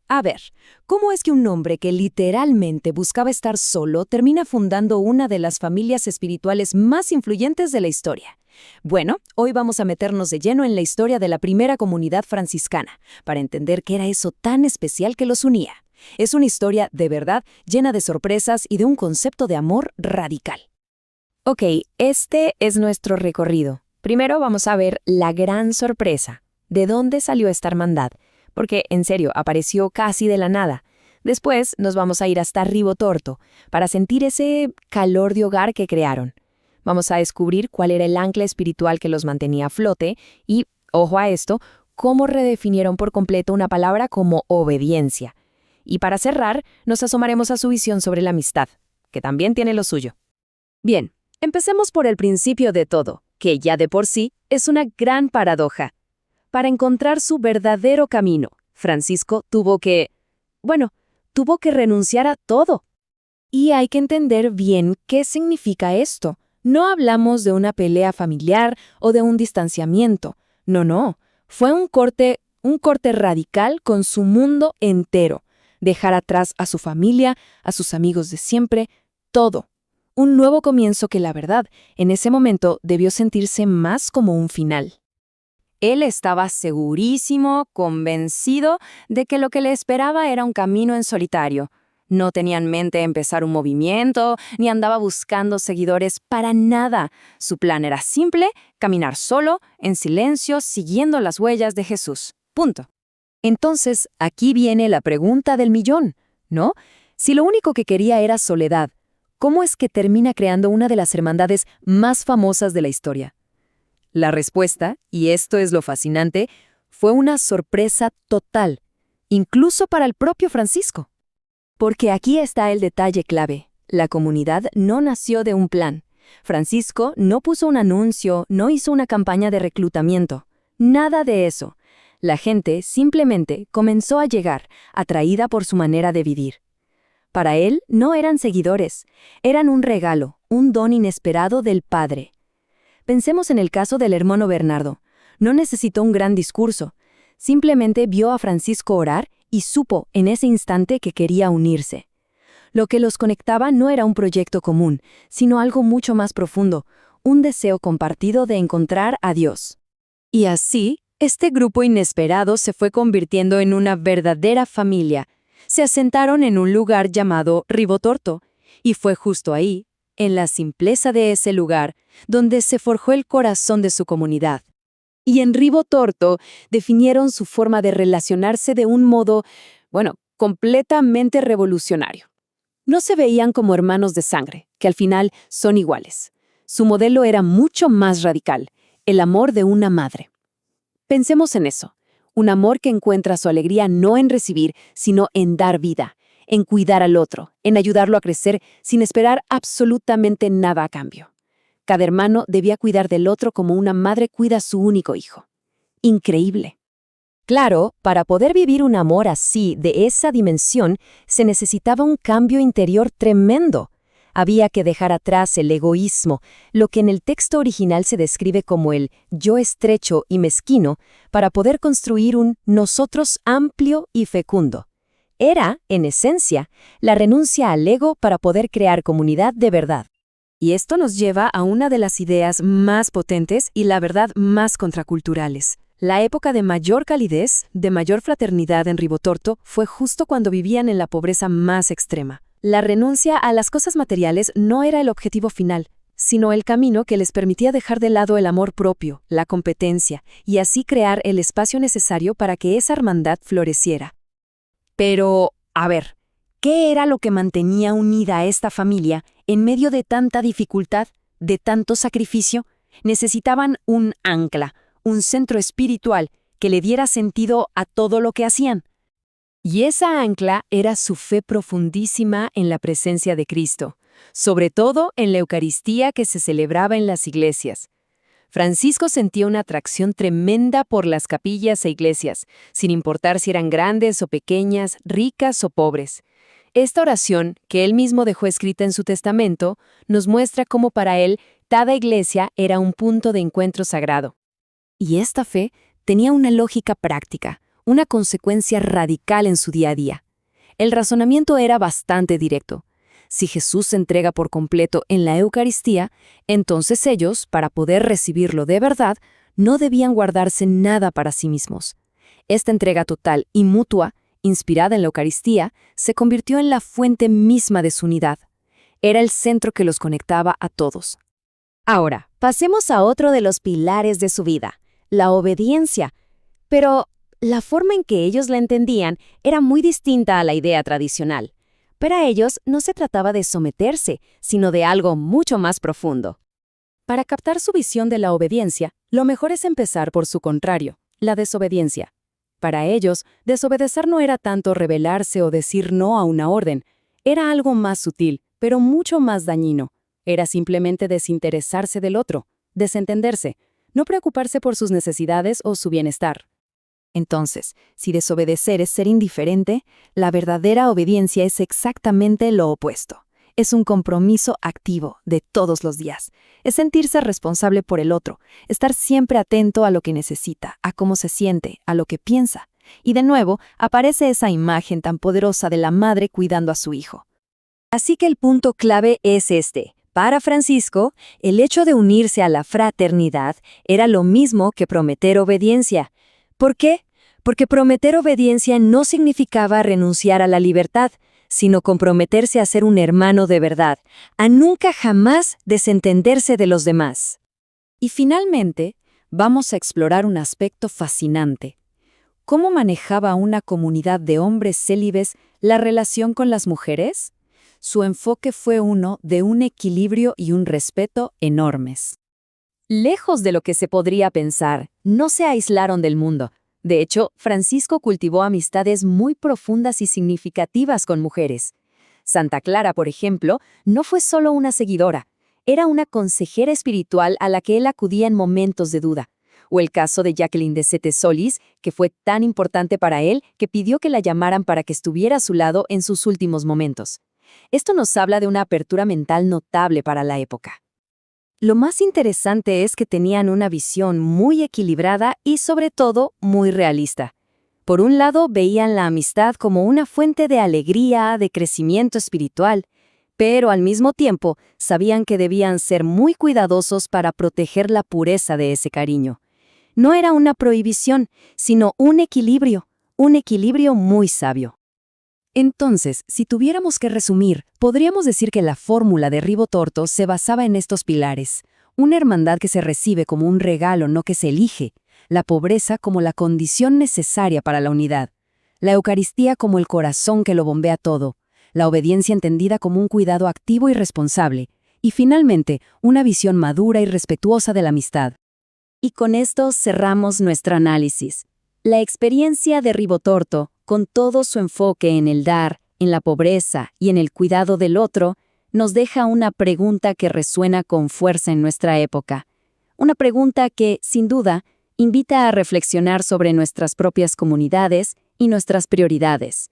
A ver, ¿cómo es que un hombre que literalmente buscaba estar solo termina fundando una de las familias espirituales más influyentes de la historia? Bueno, hoy vamos a meternos de lleno en la historia de la primera comunidad franciscana, para entender qué era eso tan especial que los unía. Es una historia, de verdad, llena de sorpresas y de un concepto de amor radical. Ok, este es nuestro recorrido. Primero vamos a ver la gran sorpresa. ¿De dónde salió esta hermandad? Porque, en serio, apareció casi de la nada. Después nos vamos a ir hasta Ribotorto, para sentir ese calor de hogar que crearon. Vamos a descubrir cuál era el ancla espiritual que los mantenía a flote y, ojo a esto, cómo redefinieron por completo una palabra como obediencia. Y para cerrar, nos asomaremos a su visión sobre la amistad, que también tiene lo suyo. Bien, empecemos por el principio de todo, que ya de por sí es una gran paradoja. Para encontrar su verdadero camino, Francisco tuvo que renunciar a todo. Y hay que entender bien qué significa esto. No hablamos de una pelea familiar o de un distanciamiento. No. Fue un corte radical con su mundo entero. Dejar atrás a su familia, a sus amigos de siempre, todo. Un nuevo comienzo que, la verdad, en ese momento debió sentirse más como un final. Él estaba segurísimo, convencido de que lo que le esperaba era un camino en solitario. No tenía en mente empezar un movimiento, ni andaba buscando seguidores para nada. Su plan era simple, caminar solo, en silencio, siguiendo las huellas de Jesús. Punto. Entonces, aquí viene la pregunta del millón, ¿no? Si lo único que quería era soledad, ¿cómo es que termina creando una de las hermandades más famosas de la historia? La respuesta, y esto es lo fascinante, fue una sorpresa total, incluso para el propio Francisco. Porque aquí está el detalle clave. La comunidad no nació de un plan. Francisco no puso un anuncio, no hizo una campaña de reclutamiento. Nada de eso. La gente simplemente comenzó a llegar, atraída por su manera de vivir. Para él no eran seguidores, eran un regalo, un don inesperado del Padre. Pensemos en el caso del hermano Bernardo. No necesitó un gran discurso. Simplemente vio a Francisco orar y supo en ese instante que quería unirse. Lo que los conectaba no era un proyecto común, sino algo mucho más profundo, un deseo compartido de encontrar a Dios. Y así, este grupo inesperado se fue convirtiendo en una verdadera familia. Se asentaron en un lugar llamado Ribotorto, y fue justo ahí, en la simpleza de ese lugar, donde se forjó el corazón de su comunidad. Y en Ribotorto definieron su forma de relacionarse de un modo, completamente revolucionario. No se veían como hermanos de sangre, que al final son iguales. Su modelo era mucho más radical, el amor de una madre. Pensemos en eso, un amor que encuentra su alegría no en recibir, sino en dar vida, en cuidar al otro, en ayudarlo a crecer sin esperar absolutamente nada a cambio. Cada hermano debía cuidar del otro como una madre cuida a su único hijo. Increíble. Claro, para poder vivir un amor así, de esa dimensión, se necesitaba un cambio interior tremendo. Había que dejar atrás el egoísmo, lo que en el texto original se describe como el yo estrecho y mezquino, para poder construir un nosotros amplio y fecundo. Era, en esencia, la renuncia al ego para poder crear comunidad de verdad. Y esto nos lleva a una de las ideas más potentes y, la verdad, más contraculturales. La época de mayor calidez, de mayor fraternidad en Ribotorto fue justo cuando vivían en la pobreza más extrema. La renuncia a las cosas materiales no era el objetivo final, sino el camino que les permitía dejar de lado el amor propio, la competencia, y así crear el espacio necesario para que esa hermandad floreciera. Pero, a ver, ¿qué era lo que mantenía unida a esta familia en medio de tanta dificultad, de tanto sacrificio? Necesitaban un ancla, un centro espiritual que le diera sentido a todo lo que hacían. Y esa ancla era su fe profundísima en la presencia de Cristo, sobre todo en la Eucaristía que se celebraba en las iglesias. Francisco sentía una atracción tremenda por las capillas e iglesias, sin importar si eran grandes o pequeñas, ricas o pobres. Esta oración, que él mismo dejó escrita en su testamento, nos muestra cómo para él cada iglesia era un punto de encuentro sagrado. Y esta fe tenía una lógica práctica, una consecuencia radical en su día a día. El razonamiento era bastante directo. Si Jesús se entrega por completo en la Eucaristía, entonces ellos, para poder recibirlo de verdad, no debían guardarse nada para sí mismos. Esta entrega total y mutua, inspirada en la Eucaristía, se convirtió en la fuente misma de su unidad. Era el centro que los conectaba a todos. Ahora, pasemos a otro de los pilares de su vida, la obediencia. Pero la forma en que ellos la entendían era muy distinta a la idea tradicional. Para ellos no se trataba de someterse, sino de algo mucho más profundo. Para captar su visión de la obediencia, lo mejor es empezar por su contrario, la desobediencia. Para ellos, desobedecer no era tanto rebelarse o decir no a una orden, era algo más sutil, pero mucho más dañino. Era simplemente desinteresarse del otro, desentenderse, no preocuparse por sus necesidades o su bienestar. Entonces, si desobedecer es ser indiferente, la verdadera obediencia es exactamente lo opuesto. Es un compromiso activo de todos los días. Es sentirse responsable por el otro, estar siempre atento a lo que necesita, a cómo se siente, a lo que piensa. Y de nuevo, aparece esa imagen tan poderosa de la madre cuidando a su hijo. Así que el punto clave es este. Para Francisco, el hecho de unirse a la fraternidad era lo mismo que prometer obediencia. ¿Por qué? Porque prometer obediencia no significaba renunciar a la libertad, sino comprometerse a ser un hermano de verdad, a nunca jamás desentenderse de los demás. Y finalmente, vamos a explorar un aspecto fascinante. ¿Cómo manejaba una comunidad de hombres célibes la relación con las mujeres? Su enfoque fue uno de un equilibrio y un respeto enormes. Lejos de lo que se podría pensar, no se aislaron del mundo. De hecho, Francisco cultivó amistades muy profundas y significativas con mujeres. Santa Clara, por ejemplo, no fue solo una seguidora, era una consejera espiritual a la que él acudía en momentos de duda. O el caso de Jacqueline de Sete Solis, que fue tan importante para él que pidió que la llamaran para que estuviera a su lado en sus últimos momentos. Esto nos habla de una apertura mental notable para la época. Lo más interesante es que tenían una visión muy equilibrada y, sobre todo, muy realista. Por un lado, veían la amistad como una fuente de alegría, de crecimiento espiritual, pero al mismo tiempo sabían que debían ser muy cuidadosos para proteger la pureza de ese cariño. No era una prohibición, sino un equilibrio muy sabio. Entonces, si tuviéramos que resumir, podríamos decir que la fórmula de Ribotorto se basaba en estos pilares. Una hermandad que se recibe como un regalo, no que se elige. La pobreza como la condición necesaria para la unidad. La Eucaristía como el corazón que lo bombea todo. La obediencia entendida como un cuidado activo y responsable. Y finalmente, una visión madura y respetuosa de la amistad. Y con esto cerramos nuestro análisis. La experiencia de Ribotorto, con todo su enfoque en el dar, en la pobreza y en el cuidado del otro, nos deja una pregunta que resuena con fuerza en nuestra época. Una pregunta que, sin duda, invita a reflexionar sobre nuestras propias comunidades y nuestras prioridades.